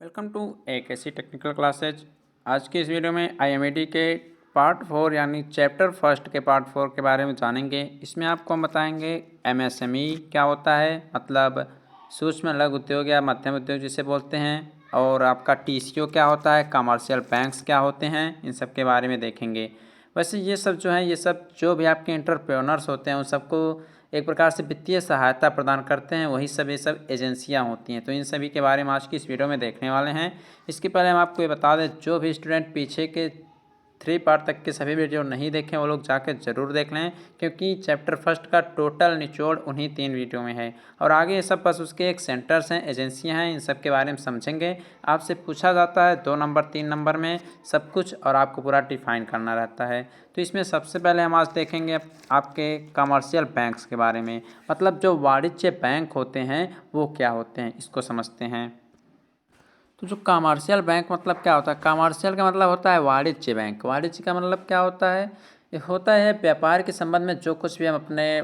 Welcome to एक ऐसी technical classes. आज की इस वीडियो में आईएमएडी के पार्ट 4 यानी चैप्टर फर्स्ट के पार्ट 4 के बारे में जानेंगे। इसमें आपको हम बताएंगे एमएसएमई क्या होता है, मतलब सूक्ष्म लघु उद्योग या मध्यम उद्योग जिसे बोलते हैं, और आपका टीसीओ क्या होता है, कमर्शियल बैंक्स क्या होते हैं, इन सब के बारे में देखेंगे। वैसे ये सब जो है, ये सब जो भी आपके एंटरप्रेन्योर्स होते हैं उन सबको एक प्रकार से वित्तीय सहायता प्रदान करते हैं, वही सब ये सब एजेंसियां होती हैं। तो इन सभी के बारे में आज की इस वीडियो में देखने वाले हैं। इसके पहले हम आपको ये बता दें, जो भी स्टूडेंट पीछे के 3 पार्ट तक के सभी वीडियो नहीं देखें वो लोग जाकर ज़रूर देख लें, क्योंकि चैप्टर फर्स्ट का टोटल निचोड़ उन्हीं 3 वीडियो में है। और आगे ये सब बस उसके एक सेंटर्स हैं, एजेंसियां हैं, इन सब के बारे में समझेंगे। आपसे पूछा जाता है 2 नंबर 3 नंबर में सब कुछ, और आपको पूरा डिफाइन करना रहता है। तो इसमें सबसे पहले हम आज देखेंगे आपके कमर्शियल बैंक्स के बारे में, मतलब जो वाणिज्य बैंक होते हैं वो क्या होते हैं, इसको समझते हैं। तो जो कमर्शियल बैंक मतलब क्या होता है, कमर्शियल का मतलब होता है वाणिज्य बैंक। वाणिज्य का मतलब क्या होता है, ये होता है व्यापार के संबंध में जो कुछ भी हम अपने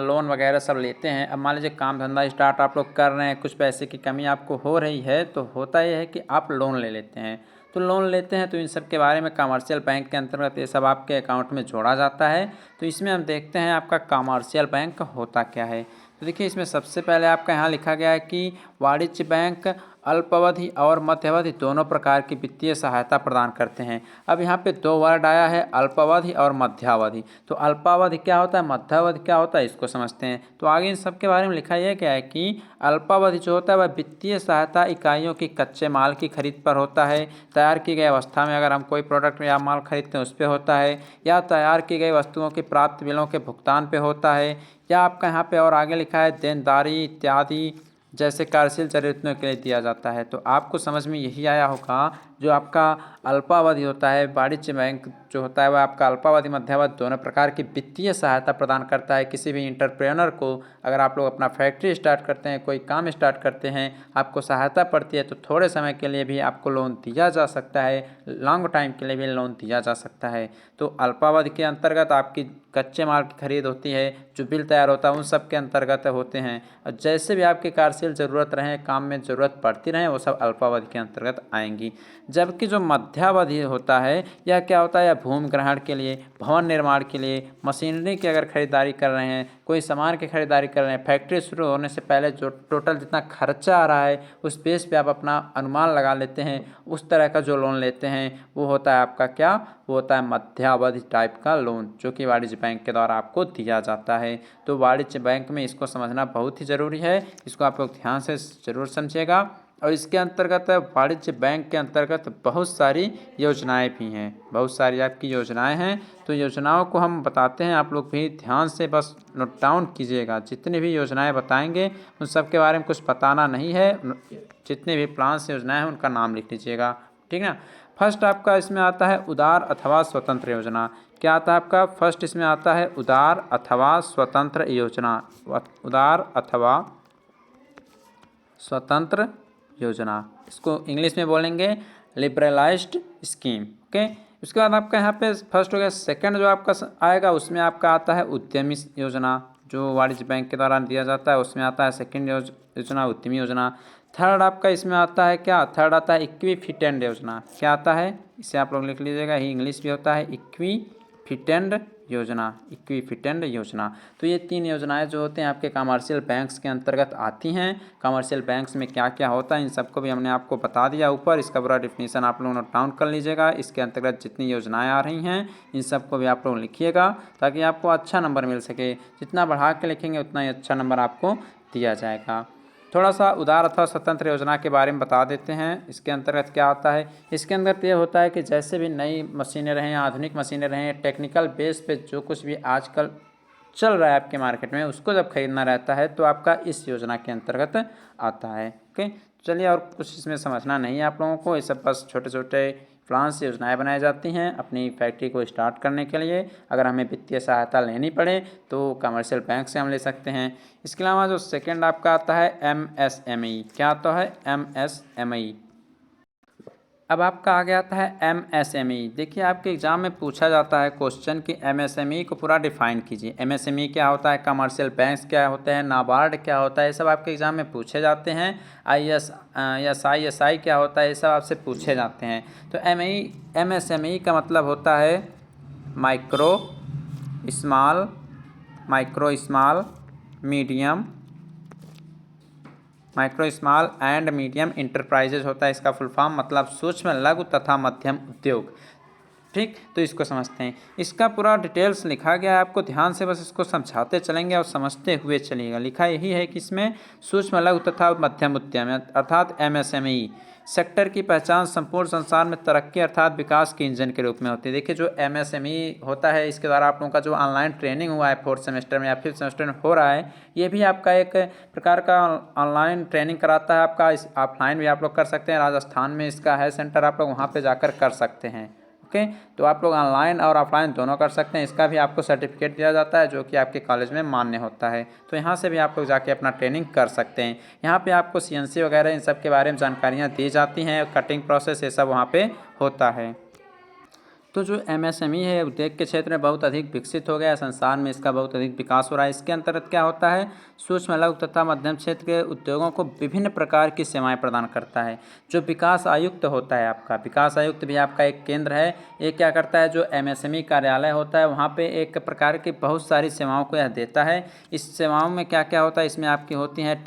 लोन वगैरह सब लेते हैं। अब मान लीजिए काम धंधा स्टार्ट आप लोग कर रहे हैं, कुछ पैसे की कमी आपको हो रही है, तो होता यह है कि आप लोन ले लेते हैं। तो लोन लेते हैं तो इन सब के बारे में कमर्शियल बैंक के अंतर्गत ये सब आपके अकाउंट में जोड़ा जाता है। तो इसमें हम देखते हैं आपका कमर्शियल बैंक होता क्या है। तो देखिए, इसमें सबसे पहले आपका यहाँ लिखा गया है कि वाणिज्य बैंक अल्पावधि और मध्यावधि दोनों प्रकार की वित्तीय सहायता प्रदान करते हैं। अब यहाँ पे 2 वर्ड आया है, अल्पावधि और मध्यावधि। तो अल्पावधि क्या होता है, मध्यावधि क्या होता है, इसको समझते हैं। तो आगे इन सब के बारे में लिखा यह क्या है कि अल्पावधि जो होता है वह वित्तीय सहायता इकाइयों की कच्चे माल की खरीद पर होता है, तैयार की गई अवस्था में अगर हम कोई प्रोडक्ट या माल खरीदते हैं उस पर होता है, या तैयार की गई वस्तुओं की प्राप्त बिलों के भुगतान पे होता है, या आपका यहाँ पे और आगे लिखा है देनदारी इत्यादि जैसे कार्यशील जरूरतों के लिए दिया जाता है। तो आपको समझ में यही आया होगा, जो आपका अल्पावधि होता है वाणिज्य बैंक जो होता है वह आपका अल्पावधि मध्यावधि दोनों प्रकार की वित्तीय सहायता प्रदान करता है किसी भी इंटरप्रेनर को। अगर आप लोग अपना फैक्ट्री स्टार्ट करते हैं, कोई काम स्टार्ट करते हैं, आपको सहायता पड़ती है, तो थोड़े समय के लिए भी आपको लोन दिया जा सकता है, लॉन्ग टाइम के लिए भी लोन दिया जा सकता है। तो अल्पावधि के अंतर्गत आपकी कच्चे माल की खरीद होती है, जो बिल तैयार होता है उन सब के अंतर्गत होते हैं, और जैसे भी आपके कार्यशील ज़रूरत रहे, काम में ज़रूरत पड़ती रहे, वो सब अल्पावधि के अंतर्गत आएंगी। जबकि जो मध्यावधि होता है यह क्या होता है, यह भूमि ग्रहण के लिए, भवन निर्माण के लिए, मशीनरी की अगर खरीदारी कर रहे हैं, कोई सामान की खरीदारी कर रहे हैं, फैक्ट्री शुरू होने से पहले जो टोटल जितना खर्चा आ रहा है उस बेस पे आप अपना अनुमान लगा लेते हैं, उस तरह का जो लोन लेते हैं वो होता है आपका क्या, वो होता है मध्यावधि टाइप का लोन, जो कि वाणिज्य बैंक के द्वारा आपको दिया जाता है। तो वाणिज्य बैंक में इसको समझना बहुत ही ज़रूरी है, इसको आप लोग ध्यान से ज़रूर समझिएगा। और इसके अंतर्गत वाणिज्य बैंक के अंतर्गत बहुत सारी योजनाएं भी हैं, बहुत सारी आपकी योजनाएं हैं। तो योजनाओं को हम बताते हैं, आप लोग भी ध्यान से बस नोट डाउन कीजिएगा। जितनी भी योजनाएं बताएंगे उन सब के बारे में कुछ बताना नहीं है, जितने भी प्लान से योजनाएं हैं उनका नाम लिख लीजिएगा, ठीक ना। फर्स्ट आपका इसमें आता है उदार अथवा स्वतंत्र योजना। क्या आता है आपका, फर्स्ट इसमें आता है उदार अथवा स्वतंत्र योजना। उदार अथवा स्वतंत्र योजना, इसको इंग्लिश में बोलेंगे लिबरलाइज्ड स्कीम, ओके। उसके बाद आपका यहाँ पे फर्स्ट हो गया। सेकंड जो आपका आएगा उसमें आपका आता है उद्यमी योजना, जो वाणिज्य बैंक के द्वारा दिया जाता है, उसमें आता है सेकंड योजना उद्यमी योजना। थर्ड आपका इसमें आता है क्या, थर्ड आता है इक्विफिटेंड योजना। क्या आता है, इसे आप लोग लिख लीजिएगा, ही इंग्लिश भी होता है इक्विफिटेंड योजना, इक्विफिटेंड योजना। तो ये 3 योजनाएं जो होते हैं आपके कमर्शियल बैंक्स के अंतर्गत आती हैं। कमर्शियल बैंक्स में क्या क्या होता है इन सबको भी हमने आपको बता दिया ऊपर, इसका पूरा डिफिनीशन आप लोग नोट डाउन कर लीजिएगा। इसके अंतर्गत जितनी योजनाएं आ रही हैं इन सबको भी आप लोग लिखिएगा, ताकि आपको अच्छा नंबर मिल सके। जितना बढ़ा के लिखेंगे उतना ही अच्छा नंबर आपको दिया जाएगा। थोड़ा सा उदार अथवा स्वतंत्र योजना के बारे में बता देते हैं। इसके अंतर्गत क्या आता है, इसके अंदर ये होता है कि जैसे भी नई मशीनें रहें, आधुनिक मशीनें रहें, टेक्निकल बेस पे जो कुछ भी आजकल चल रहा है आपके मार्केट में, उसको जब खरीदना रहता है तो आपका इस योजना के अंतर्गत आता है, ओके। चलिए, और कुछ इसमें समझना नहीं है आप लोगों को, ये सब बस छोटे छोटे प्लान से योजनाएं बनाई जाती हैं अपनी फैक्ट्री को स्टार्ट करने के लिए। अगर हमें वित्तीय सहायता लेनी पड़े तो कमर्शियल बैंक से हम ले सकते हैं। इसके अलावा जो सेकंड आपका आता है एमएसएमई। क्या आता है, एमएसएमई। अब आपका आगे आता है एमएसएमई। देखिए आपके एग्ज़ाम में पूछा जाता है क्वेश्चन कि एमएसएमई को पूरा डिफाइन कीजिए। एमएसएमई क्या होता है, कमर्शियल बैंक्स क्या होते हैं, नाबार्ड क्या होता है, ये सब आपके एग्ज़ाम में पूछे जाते हैं। एसआई क्या होता है, ये सब आपसे पूछे जाते हैं। तो एमएसएमई का मतलब होता है micro small and medium enterprises होता है इसका फुल फॉर्म, मतलब सूक्ष्म लघु तथा मध्यम उद्योग। ठीक, तो इसको समझते हैं। इसका पूरा डिटेल्स लिखा गया है, आपको ध्यान से बस इसको समझाते चलेंगे और समझते हुए चलिएगा। लिखा यही है कि इसमें सूक्ष्म लघु तथा मध्यम उद्यम अर्थात एमएसएमई सेक्टर की पहचान संपूर्ण संसार में तरक्की अर्थात विकास के इंजन के रूप में होती है। देखिए जो एमएसएमई होता है, इसके द्वारा आप लोगों का जो ऑनलाइन ट्रेनिंग हुआ है 4th सेमेस्टर में या 5th सेमेस्टर में हो रहा है, ये भी आपका एक प्रकार का ऑनलाइन ट्रेनिंग कराता है। आपका इस ऑफलाइन भी आप लोग कर सकते हैं, राजस्थान में इसका है सेंटर, आप लोग वहाँ पर जाकर कर सकते हैं। ओके, तो आप लोग ऑनलाइन और ऑफलाइन दोनों कर सकते हैं। इसका भी आपको सर्टिफिकेट दिया जाता है जो कि आपके कॉलेज में मान्य होता है। तो यहाँ से भी आप लोग जाके अपना ट्रेनिंग कर सकते हैं। यहाँ पे आपको सीएनसी वगैरह इन सब के बारे में जानकारियाँ दी जाती हैं, कटिंग प्रोसेस ये सब वहाँ पे होता है। तो जो एमएसएमई है उद्योग के क्षेत्र में बहुत अधिक विकसित हो गया है, संसार में इसका बहुत अधिक विकास हो रहा है। इसके अंतर्गत क्या होता है, सूक्ष्म लघु तथा मध्यम क्षेत्र के उद्योगों को विभिन्न प्रकार की सेवाएं प्रदान करता है। जो विकास आयुक्त होता है, आपका विकास आयुक्त भी आपका एक केंद्र है। ये क्या करता है, जो एमएसएमई कार्यालय होता है वहाँ पे एक प्रकार की बहुत सारी सेवाओं को यह देता है। इस सेवाओं में क्या क्या होता है, इसमें आपकी होती है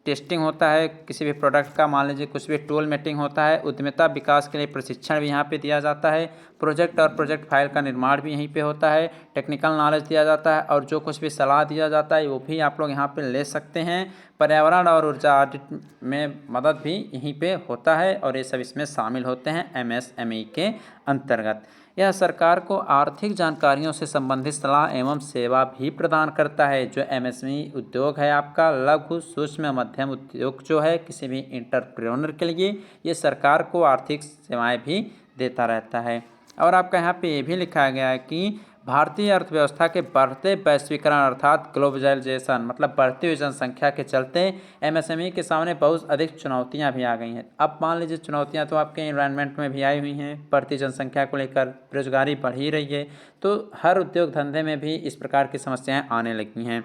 टेस्टिंग होता है किसी भी प्रोडक्ट का, मान लीजिए कुछ भी टूल मेटिंग होता है। उद्यमिता विकास के लिए प्रशिक्षण भी यहाँ पे दिया जाता है। प्रोजेक्ट और प्रोजेक्ट फाइल का निर्माण भी यहीं पे होता है। टेक्निकल नॉलेज दिया जाता है और जो कुछ भी सलाह दिया जाता है वो भी आप लोग यहाँ पे ले सकते हैं। पर्यावरण और ऊर्जा ऑडिट में मदद भी यहीं पे होता है और ये सब इसमें शामिल होते हैं एमएसएमई के अंतर्गत। यह सरकार को आर्थिक जानकारियों से संबंधित सलाह एवं सेवा भी प्रदान करता है। जो एमएसएमई उद्योग है आपका, लघु सूक्ष्म मध्यम उद्योग जो है किसी भी इंटरप्रेन्योर के लिए, ये सरकार को आर्थिक सेवाएं भी देता रहता है। और आपका यहाँ पे ये भी लिखा गया है कि भारतीय अर्थव्यवस्था के बढ़ते वैश्वीकरण अर्थात ग्लोबलाइजेशन, मतलब बढ़ती हुई जनसंख्या के चलते एमएसएमई के सामने बहुत अधिक चुनौतियां भी आ गई हैं। अब मान लीजिए चुनौतियां तो आपके एनवायरनमेंट में भी आई हुई हैं, बढ़ती जनसंख्या को लेकर बेरोजगारी बढ़ ही रही है, तो हर उद्योग धंधे में भी इस प्रकार की समस्याएँ आने लगी हैं।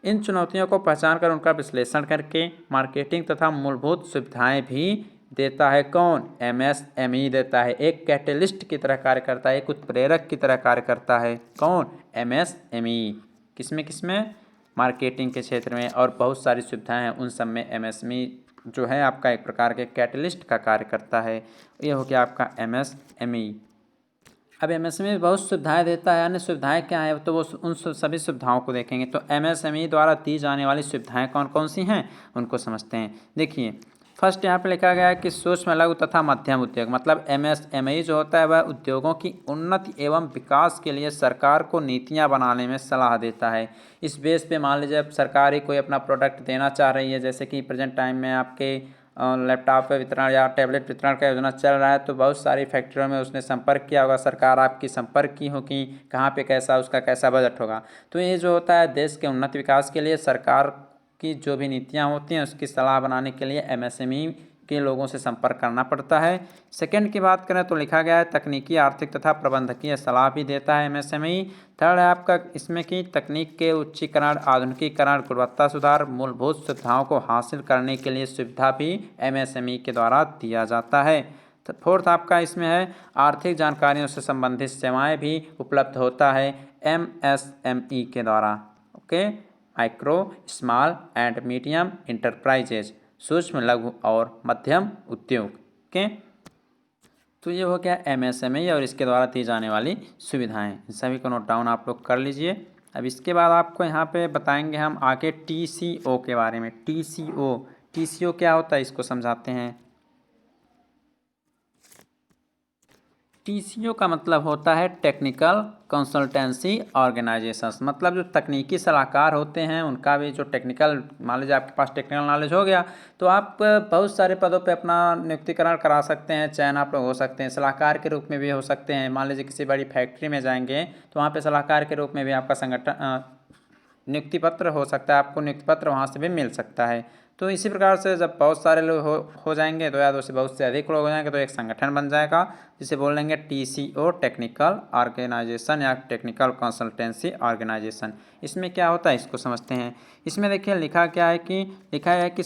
इन चुनौतियों को पहचान कर उनका विश्लेषण करके मार्केटिंग तथा मूलभूत सुविधाएं भी देता है। कौन, एमएसएमई देता है। एक कैटलिस्ट की तरह कार्य करता है, एक उत्प्रेरक की तरह कार्य करता है। कौन, एमएसएमई। किसमें मार्केटिंग के क्षेत्र में और बहुत सारी सुविधाएं हैं उन सब में एमएसएमई जो है आपका एक प्रकार के कैटलिस्ट का कार्य करता है। ये हो गया आपका एमएसएमई। अब एमएसएमई बहुत सुविधाएं देता है। अन्य सुविधाएं क्या है तो वो उन सभी सुविधाओं को देखेंगे। तो एमएसएमई द्वारा दी जाने वाली सुविधाएं कौन कौन सी हैं उनको समझते हैं। देखिए फर्स्ट यहाँ पे लिखा गया है कि सूक्ष्म लघु तथा मध्यम उद्योग, मतलब एमएसएमई जो होता है वह उद्योगों की उन्नति एवं विकास के लिए सरकार को नीतियाँ बनाने में सलाह देता है। इस बेस पे मान लीजिए अब सरकार ही कोई अपना प्रोडक्ट देना चाह रही है, जैसे कि प्रेजेंट टाइम में आपके लैपटॉप वितरण या टैबलेट वितरण का योजना चल रहा है, तो बहुत सारी फैक्ट्रियों में उसने संपर्क किया होगा, सरकार आपकी संपर्क की होगी, कहाँ पे कैसा उसका कैसा बजट होगा। तो ये जो होता है देश के उन्नत विकास के लिए सरकार की जो भी नीतियाँ होती हैं उसकी सलाह बनाने के लिए एमएसएमई के लोगों से संपर्क करना पड़ता है। सेकंड की बात करें तो लिखा गया है तकनीकी आर्थिक तथा प्रबंधकीय सलाह भी देता है एमएसएमई। थर्ड है आपका इसमें कि तकनीक के उच्चीकरण, आधुनिकीकरण, गुणवत्ता सुधार, मूलभूत सुविधाओं को हासिल करने के लिए सुविधा भी एमएसएमई के द्वारा दिया जाता है। तो फोर्थ आपका इसमें है आर्थिक जानकारियों से संबंधित सेवाएं भी उपलब्ध होता है एमएसएमई के द्वारा। Okay, micro small and medium enterprises, सूक्ष्म लघु और मध्यम उद्योग। ओके, तो ये हो गया एमएसएमई और इसके द्वारा दी जाने वाली सुविधाएं। इन सभी को नोट डाउन आप लोग कर लीजिए। अब इसके बाद आपको यहाँ पे बताएंगे हम आगे टीसीओ के बारे में। टीसीओ क्या होता है इसको समझाते हैं। टीसीओ का मतलब होता है टेक्निकल कंसल्टेंसी ऑर्गेनाइजेशंस, मतलब जो तकनीकी सलाहकार होते हैं उनका भी जो टेक्निकल, मान लीजिए आपके पास टेक्निकल नॉलेज हो गया तो आप बहुत सारे पदों पे अपना नियुक्तिकरण करा सकते हैं, चयन आप लोग हो सकते हैं, सलाहकार के रूप में भी हो सकते हैं। मान लीजिए किसी बड़ी फैक्ट्री में जाएंगे तो वहाँ पर सलाहकार के रूप में भी आपका संगठन नियुक्ति पत्र हो सकता है, आपको नियुक्ति पत्र वहाँ से भी मिल सकता है। तो इसी प्रकार से जब बहुत सारे लोग हो जाएंगे तो या तो उससे बहुत से अधिक लोग हो जाएंगे तो एक संगठन बन जाएगा, जिसे बोल देंगे TCO, टेक्निकल ऑर्गेनाइजेशन या टेक्निकल कंसल्टेंसी ऑर्गेनाइजेशन। इसमें क्या होता है इसको समझते हैं। इसमें देखिए लिखा क्या है कि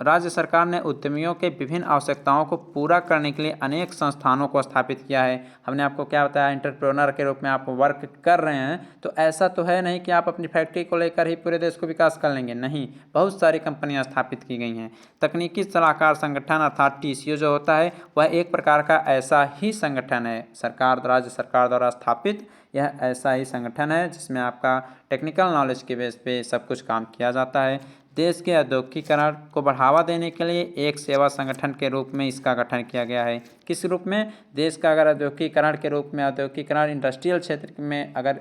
राज्य सरकार ने उद्यमियों के विभिन्न आवश्यकताओं को पूरा करने के लिए अनेक संस्थानों को स्थापित किया है। हमने आपको क्या बताया, एंटरप्रेन्योर के रूप में आप वर्क कर रहे हैं तो ऐसा तो है नहीं कि आप अपनी फैक्ट्री को लेकर ही पूरे देश को विकास कर लेंगे, नहीं, बहुत सारी कंपनियां स्थापित की गई हैं। तकनीकी सलाहकार संगठन अर्थात TCO जो होता है वह एक प्रकार का ऐसा ही संगठन है, राज्य सरकार द्वारा स्थापित यह ऐसा ही संगठन है जिसमें आपका टेक्निकल नॉलेज के बेस पे सब कुछ काम किया जाता है। देश के औद्योगिकीकरण को बढ़ावा देने के लिए एक सेवा संगठन के रूप में इसका गठन किया गया है। किस रूप में? देश का अगर औद्योगिकीकरण के रूप में, औद्योगिकीकरण इंडस्ट्रियल क्षेत्र में अगर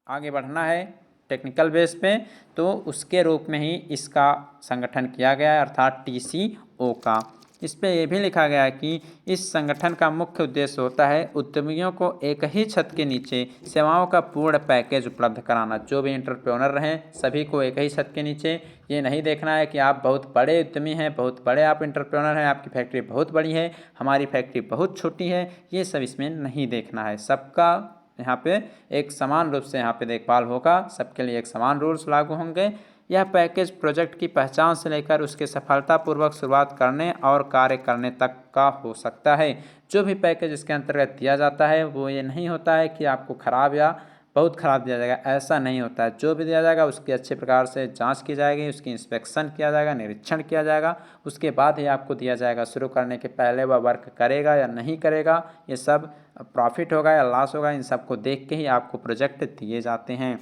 आगे बढ़ना है टेक्निकल बेस पे, तो उसके रूप में ही इसका संगठन किया गया है अर्थात TCO का। इस पे ये भी लिखा गया है कि इस संगठन का मुख्य उद्देश्य होता है उद्यमियों को एक ही छत के नीचे सेवाओं का पूर्ण पैकेज उपलब्ध कराना। जो भी एंटरप्रेन्योर रहें सभी को एक ही छत के नीचे, ये नहीं देखना है कि आप बहुत बड़े उद्यमी हैं, बहुत बड़े आप एंटरप्रेन्योर हैं, आपकी फैक्ट्री बहुत बड़ी है, हमारी फैक्ट्री बहुत छोटी है, ये सब इसमें नहीं देखना है। सबका यहाँ पे एक समान रूप से यहाँ पे देखभाल होगा, सबके लिए एक समान रूल्स लागू होंगे। यह पैकेज प्रोजेक्ट की पहचान से लेकर उसके सफलतापूर्वक शुरुआत करने और कार्य करने तक का हो सकता है। जो भी पैकेज इसके अंतर्गत दिया जाता है वो ये नहीं होता है कि आपको खराब या बहुत ख़राब दिया जाएगा, ऐसा नहीं होता है। जो भी दिया जाएगा उसकी अच्छे प्रकार से जांच की जाएगी, उसकी इंस्पेक्शन किया जाएगा, निरीक्षण किया जाएगा, उसके बाद ही आपको दिया जाएगा। शुरू करने के पहले वह वर्क करेगा या नहीं करेगा, ये सब प्रॉफिट होगा या लॉस होगा, इन सबको देख के ही आपको प्रोजेक्ट दिए जाते हैं।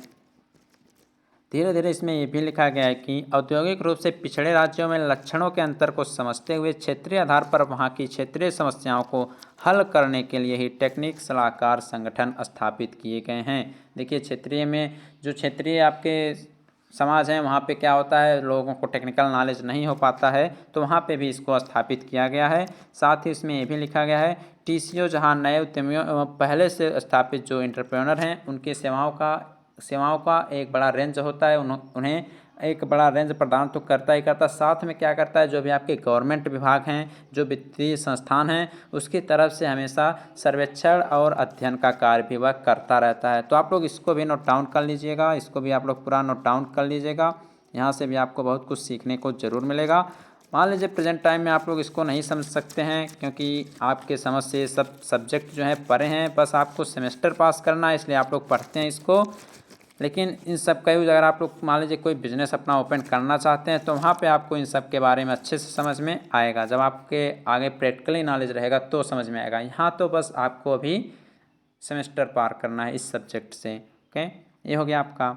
धीरे धीरे इसमें ये भी लिखा गया है कि औद्योगिक रूप से पिछड़े राज्यों में लक्षणों के अंतर को समझते हुए क्षेत्रीय आधार पर वहाँ की क्षेत्रीय समस्याओं को हल करने के लिए ही टेक्निक सलाहकार संगठन स्थापित किए गए हैं। देखिए क्षेत्रीय में जो क्षेत्रीय आपके समाज हैं वहाँ पे क्या होता है, लोगों को टेक्निकल नॉलेज नहीं हो पाता है, तो वहाँ पे भी इसको स्थापित किया गया है। साथ ही इसमें ये भी लिखा गया है TCO जहाँ नए उद्यमियों एवं पहले से स्थापित जो एंटरप्रेन्योर हैं उनकी सेवाओं का एक बड़ा रेंज होता है, उन्हें एक बड़ा रेंज प्रदान तो करता ही करता, साथ में क्या करता है, जो भी आपके गवर्नमेंट विभाग हैं, जो वित्तीय संस्थान हैं, उसकी तरफ से हमेशा सर्वेक्षण और अध्ययन का कार्य भी वह करता रहता है। तो आप लोग इसको भी नोट डाउन कर लीजिएगा, इसको भी आप लोग पूरा नोट डाउन कर लीजिएगा, यहाँ से भी आपको बहुत कुछ सीखने को ज़रूर मिलेगा। मान लीजिए प्रेजेंट टाइम में आप लोग इसको नहीं समझ सकते हैं क्योंकि आपके समझ से सब सब्जेक्ट जो है परे हैं, बस आपको सेमेस्टर पास करना है इसलिए आप लोग पढ़ते हैं इसको। लेकिन इन सब का यूज़ अगर आप लोग मान लीजिए कोई बिजनेस अपना ओपन करना चाहते हैं तो वहाँ पे आपको इन सब के बारे में अच्छे से समझ में आएगा। जब आपके आगे प्रैक्टिकली नॉलेज रहेगा तो समझ में आएगा। यहाँ तो बस आपको अभी सेमेस्टर पार करना है इस सब्जेक्ट से। ओके, ये हो गया आपका।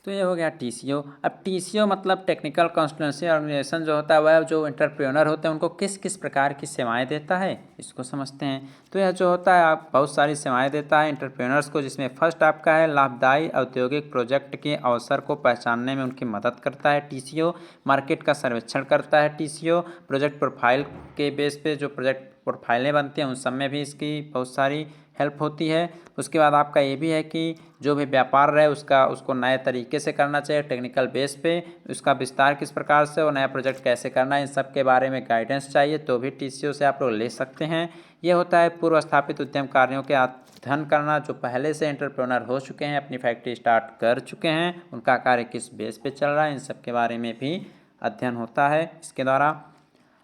तो ये हो गया TCO। अब TCO मतलब टेक्निकल कंसल्टेंसी ऑर्गेनाइजेशन जो होता है वह जो एंटरप्रेन्योर होते हैं उनको किस किस प्रकार की सेवाएं देता है इसको समझते हैं। तो यह जो होता है आप बहुत सारी सेवाएं देता है एंटरप्रेन्योर्स को, जिसमें फर्स्ट आपका है लाभदायी औद्योगिक प्रोजेक्ट के अवसर को पहचानने में उनकी मदद करता है TCO। मार्केट का सर्वेक्षण करता है TCO। प्रोजेक्ट प्रोफाइल के बेस पे जो प्रोजेक्ट प्रोफाइलें बनती हैं उन सब में भी इसकी बहुत सारी हेल्प होती है। उसके बाद आपका ये भी है कि जो भी व्यापार रहे उसको नए तरीके से करना चाहिए टेक्निकल बेस पे, उसका विस्तार किस प्रकार से और नया प्रोजेक्ट कैसे करना है, इन सब के बारे में गाइडेंस चाहिए तो भी TCO से आप लोग ले सकते हैं। ये होता है पूर्व स्थापित उद्यम कार्यों के अध्ययन करना, जो पहले से एंटरप्रेन्योर हो चुके हैं, अपनी फैक्ट्री स्टार्ट कर चुके हैं, उनका कार्य किस बेस पे चल रहा है, इन सब के बारे में भी अध्ययन होता है इसके द्वारा।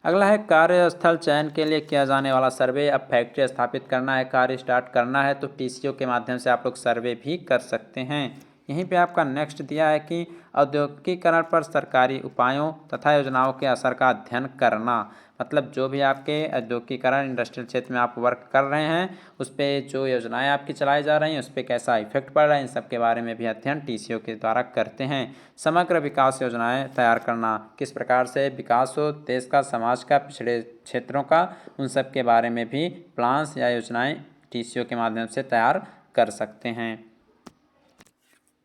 अगला है कार्यस्थल चयन के लिए किया जाने वाला सर्वे। अब फैक्ट्री स्थापित करना है, कार्य स्टार्ट करना है तो TCO के माध्यम से आप लोग सर्वे भी कर सकते हैं। यहीं पे आपका नेक्स्ट दिया है कि औद्योगिकीकरण पर सरकारी उपायों तथा योजनाओं के असर का अध्ययन करना। मतलब जो भी आपके औद्योगिकीकरण इंडस्ट्रियल क्षेत्र में आप वर्क कर रहे हैं उस पर जो योजनाएं आपकी चलाई जा रही हैं उस पर कैसा इफेक्ट पड़ रहा है, इन सब के बारे में भी अध्ययन TCO के द्वारा करते हैं। समग्र विकास योजनाएं तैयार करना, किस प्रकार से विकास हो देश का, समाज का, पिछड़े क्षेत्रों का, उन सब के बारे में भी प्लान्स या योजनाएं TCO के माध्यम से तैयार कर सकते हैं।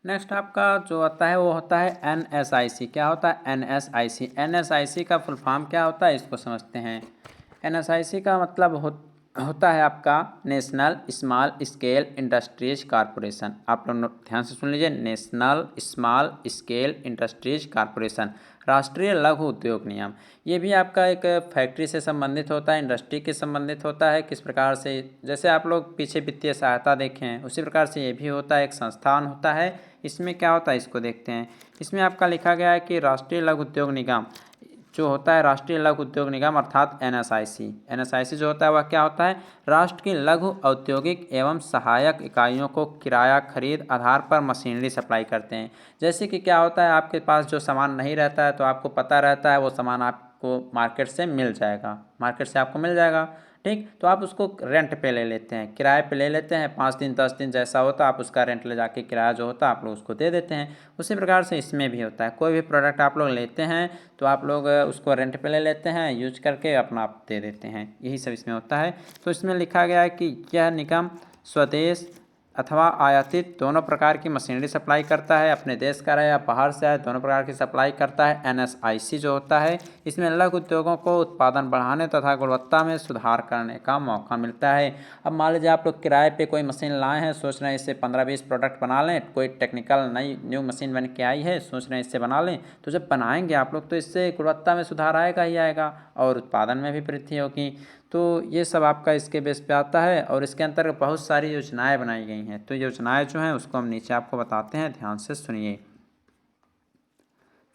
नेक्स्ट आपका जो आता है वो होता है NSIC। क्या होता है NSIC? NSIC का फुल फॉर्म क्या होता है इसको समझते हैं। NSIC का मतलब होता है आपका national small scale industries corporation. आप लोग ध्यान से सुन लीजिए, national small scale industries corporation, राष्ट्रीय लघु उद्योग निगम। ये भी आपका एक फैक्ट्री से संबंधित होता है, इंडस्ट्री के संबंधित होता है। किस प्रकार से, जैसे आप लोग पीछे वित्तीय सहायता देखे हैं उसी प्रकार से ये भी होता है, एक संस्थान होता है। इसमें क्या होता है इसको देखते हैं। इसमें आपका लिखा गया है कि राष्ट्रीय लघु उद्योग निगम जो होता है, राष्ट्रीय लघु उद्योग निगम अर्थात एनएसआईसी जो होता है वह क्या होता है, राष्ट्र की लघु औद्योगिक एवं सहायक इकाइयों को किराया खरीद आधार पर मशीनरी सप्लाई करते हैं। जैसे कि क्या होता है, आपके पास जो सामान नहीं रहता है तो आपको पता रहता है वो सामान आपको मार्केट से मिल जाएगा, मार्केट से आपको मिल जाएगा, ठीक। तो आप उसको रेंट पे ले लेते हैं, किराए पे ले लेते हैं, 5 दिन 10 दिन जैसा होता है आप उसका रेंट ले जाके किराया जो होता है आप लोग उसको दे देते हैं। उसी प्रकार से इसमें भी होता है, कोई भी प्रोडक्ट आप लोग लेते हैं तो आप लोग उसको रेंट पे ले लेते हैं, यूज करके अपना आप दे देते हैं, यही सब इसमें होता है। तो इसमें लिखा गया है कि यह निगम स्वदेश अथवा आयातित दोनों प्रकार की मशीनरी सप्लाई करता है, अपने देश का रहे या बाहर से आए दोनों प्रकार की सप्लाई करता है। एनएसआईसी जो होता है इसमें लघु उद्योगों को उत्पादन बढ़ाने तथा गुणवत्ता में सुधार करने का मौका मिलता है। अब मान लीजिए आप लोग किराए पे कोई मशीन लाए हैं, सोच रहे हैं इससे 15-20 प्रोडक्ट बना लें, कोई टेक्निकल नई न्यू मशीन बन के आई है, सोच रहे हैं इससे बना लें, तो जब बनाएंगे आप लोग तो इससे गुणवत्ता में सुधार आएगा ही आएगा और उत्पादन में भी वृद्धि होगी। तो ये सब आपका इसके बेस पे आता है और इसके अंतर्गत बहुत सारी योजनाएं बनाई गई हैं। तो योजनाएं जो हैं उसको हम नीचे आपको बताते हैं, ध्यान से सुनिए।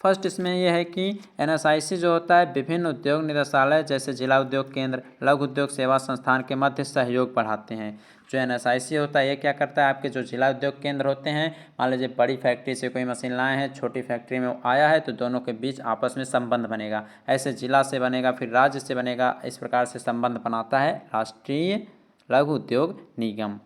फर्स्ट इसमें यह है कि एनएसआईसी जो होता है विभिन्न उद्योग निदेशालय जैसे जिला उद्योग केंद्र, लघु उद्योग सेवा संस्थान के मध्य सहयोग बढ़ाते हैं। जो एनएसआईसी होता है ये क्या करता है, आपके जो जिला उद्योग केंद्र होते हैं, मान लीजिए बड़ी फैक्ट्री से कोई मशीन लाए हैं, छोटी फैक्ट्री में वो आया है तो दोनों के बीच आपस में संबंध बनेगा, ऐसे जिला से बनेगा फिर राज्य से बनेगा, इस प्रकार से संबंध बनाता है राष्ट्रीय लघु उद्योग निगम।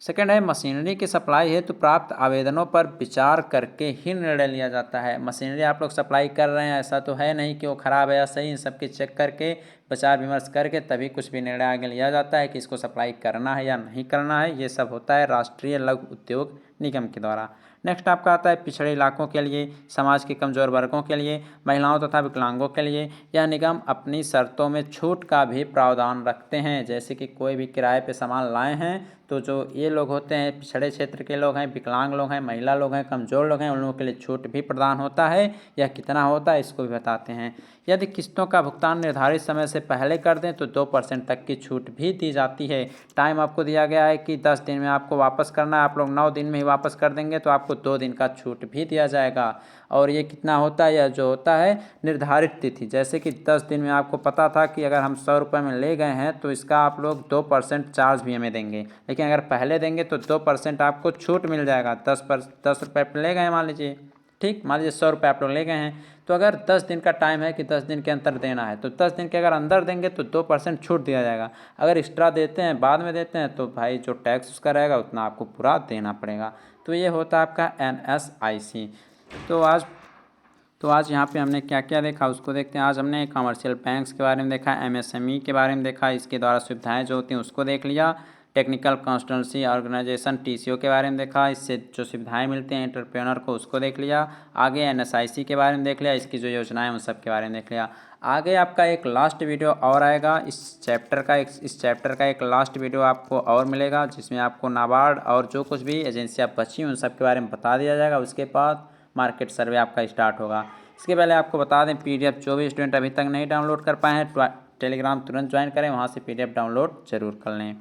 सेकेंड है मशीनरी की सप्लाई हेतु प्राप्त आवेदनों पर विचार करके ही निर्णय लिया जाता है। मशीनरी आप लोग सप्लाई कर रहे हैं, ऐसा तो है नहीं कि वो ख़राब है या सही, इन सबकी चेक करके विचार विमर्श करके तभी कुछ भी निर्णय आगे लिया जाता है कि इसको सप्लाई करना है या नहीं करना है। ये सब होता है राष्ट्रीय लघु उद्योग निगम के द्वारा। नेक्स्ट आपका आता है पिछड़े इलाकों के लिए, समाज के कमज़ोर वर्गों के लिए, महिलाओं तथा विकलांगों के लिए यह निगम अपनी शर्तों में छूट का भी प्रावधान रखते हैं। जैसे कि कोई भी किराए पे सामान लाए हैं तो जो ये लोग होते हैं पिछड़े क्षेत्र के लोग हैं, विकलांग लोग हैं, महिला लोग हैं, कमज़ोर लोग हैं, उन लोगों के लिए छूट भी प्रदान होता है। यह कितना होता है इसको भी बताते हैं। यदि किस्तों का भुगतान निर्धारित समय से पहले कर दें तो 2% तक की छूट भी दी जाती है। टाइम आपको दिया गया है कि 10 दिन में आपको वापस करना है, आप लोग 9 दिन में ही वापस कर देंगे तो आपको 2 दिन का छूट भी दिया जाएगा। और ये कितना होता है, यह जो होता है निर्धारित तिथि, जैसे कि 10 दिन में आपको पता था कि अगर हम 100 रुपये में ले गए हैं तो इसका आप लोग 2% चार्ज भी हमें देंगे, लेकिन अगर पहले देंगे तो 2% आपको छूट मिल जाएगा। 10 रुपये पे ले गए मान लीजिए, ठीक, मान लीजिए 100 रुपये आप लोग ले गए हैं, तो अगर 10 दिन का टाइम है कि 10 दिन के अंदर देना है तो 10 दिन के अगर अंदर देंगे तो 2% छूट दिया जाएगा। अगर एक्स्ट्रा देते हैं बाद में देते हैं तो भाई जो टैक्स उसका रहेगा उतना आपको पूरा देना पड़ेगा। तो ये होता है आपका एनएसआईसी। तो आज यहाँ पे हमने क्या क्या देखा उसको देखते हैं। आज हमने कमर्शियल बैंक्स के बारे में देखा, एमएसएमई के बारे में देखा, इसके द्वारा सुविधाएं जो होती हैं उसको देख लिया, टेक्निकल कंसल्टेंसी ऑर्गेनाइजेशन टीसीओ के बारे में देखा, इससे जो सुविधाएं मिलती हैं एंटरप्रेन्योर को उसको देख लिया। आगे एनएसआईसी के बारे में देख लिया, इसकी जो योजनाएं उन सब के बारे में देख लिया। आगे आपका एक लास्ट वीडियो और आएगा इस चैप्टर का एक लास्ट वीडियो आपको और मिलेगा जिसमें आपको नाबार्ड और जो कुछ भी एजेंसियाँ बची उन सब के बारे में बता दिया जाएगा। उसके बाद मार्केट सर्वे आपका स्टार्ट होगा। इसके पहले आपको बता दें पीडीएफ जो भी स्टूडेंट अभी तक नहीं डाउनलोड कर पाए हैं टेलीग्राम तुरंत ज्वाइन करें, वहाँ से पीडीएफ डाउनलोड जरूर कर लें।